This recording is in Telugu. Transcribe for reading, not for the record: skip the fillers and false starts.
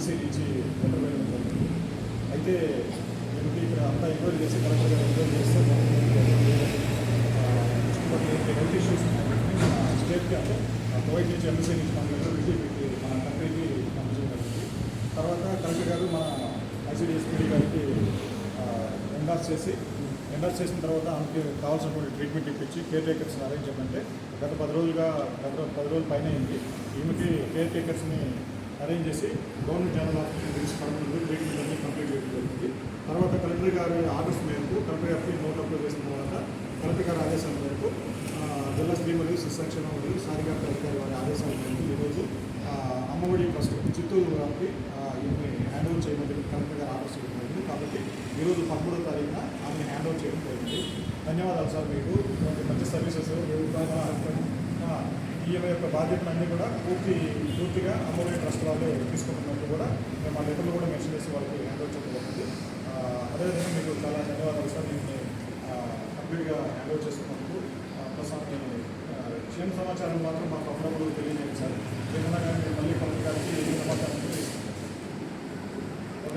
ఎంబసీ నుంచి లెటర్ వేయడం జరిగింది. అయితే దీనికి ఇక్కడ అంతా ఎంక్వైరీ చేసి కరెక్ట్గా ఎంక్వైరీ చేస్తే చుట్టుపక్కల హెల్త్ ఇష్యూస్ స్టేట్కి అంటే కువైట్ నుంచి ఎంబసీ నుంచి మన లెటర్ పెట్టి మన కంట్రీకి పంపించడం జరిగింది. తర్వాత కలెక్టర్ గారు మన ఐసీడీఎస్పీ గారికి ఎండార్స్ చేసిన తర్వాత ఆమెకి కావాల్సినటువంటి ట్రీట్మెంట్ ఇప్పించి కేర్ టేకర్స్ని అరేంజ్ చేయమంటే గత 10 రోజుల పైన అయింది. ఈమెకి కేర్ టేకర్స్ని అరేంజ్ చేసి గవర్నమెంట్ జనరల్ హాస్పిటల్ తీసుకురావడం ట్రీట్మెంట్ అన్ని కంప్లీట్ చేయడం జరిగింది. తర్వాత కలెక్టర్ గారి ఆర్డర్స్ మేరకు కలెక్టర్ గారికి నోట్ అప్లోడ్ చేసిన తర్వాత కలెక్టర్ గారి ఆదేశాల మేరకు జిల్లా స్త్రీ మరియు శిశు సంక్షేమ మరియు సాధికారత అధికారి వారి ఆదేశాల మేరకు ఈరోజు అమ్మఒడి ట్రస్ట్ చిత్తూరు వారికి ఈమె హ్యాండ్ ఓవర్ చేయమని కలెక్టర్ గారు ఆర్డర్స్ చేయడం జరిగింది. కాబట్టి ఈరోజు 13వ తారీఖున ఆమె హ్యాండ్ ఓవర్ చేయడం జరిగింది. ధన్యవాదాలు సార్, మీకు మంచి సర్వీసెస్ ఈమె యొక్క బాధ్యతలన్నీ కూడా పూర్తిగా అమ్మఒడి ట్రస్ట్ వాళ్ళు తీసుకుంటున్నట్టు కూడా మేము మా లెటర్లు కూడా మెన్షన్ చేసి వాళ్ళకి హ్యాండ్ ఓవర్ చేయడం జరిగింది. అదేవిధంగా మీకు చాలా ధన్యవాదాలు సార్, దీన్ని కంప్లీట్గా హ్యాండ్ ఓవర్ చేసుకున్నందుకు. ప్రస్తుతం క్షేమ సమాచారం మాత్రం మాకు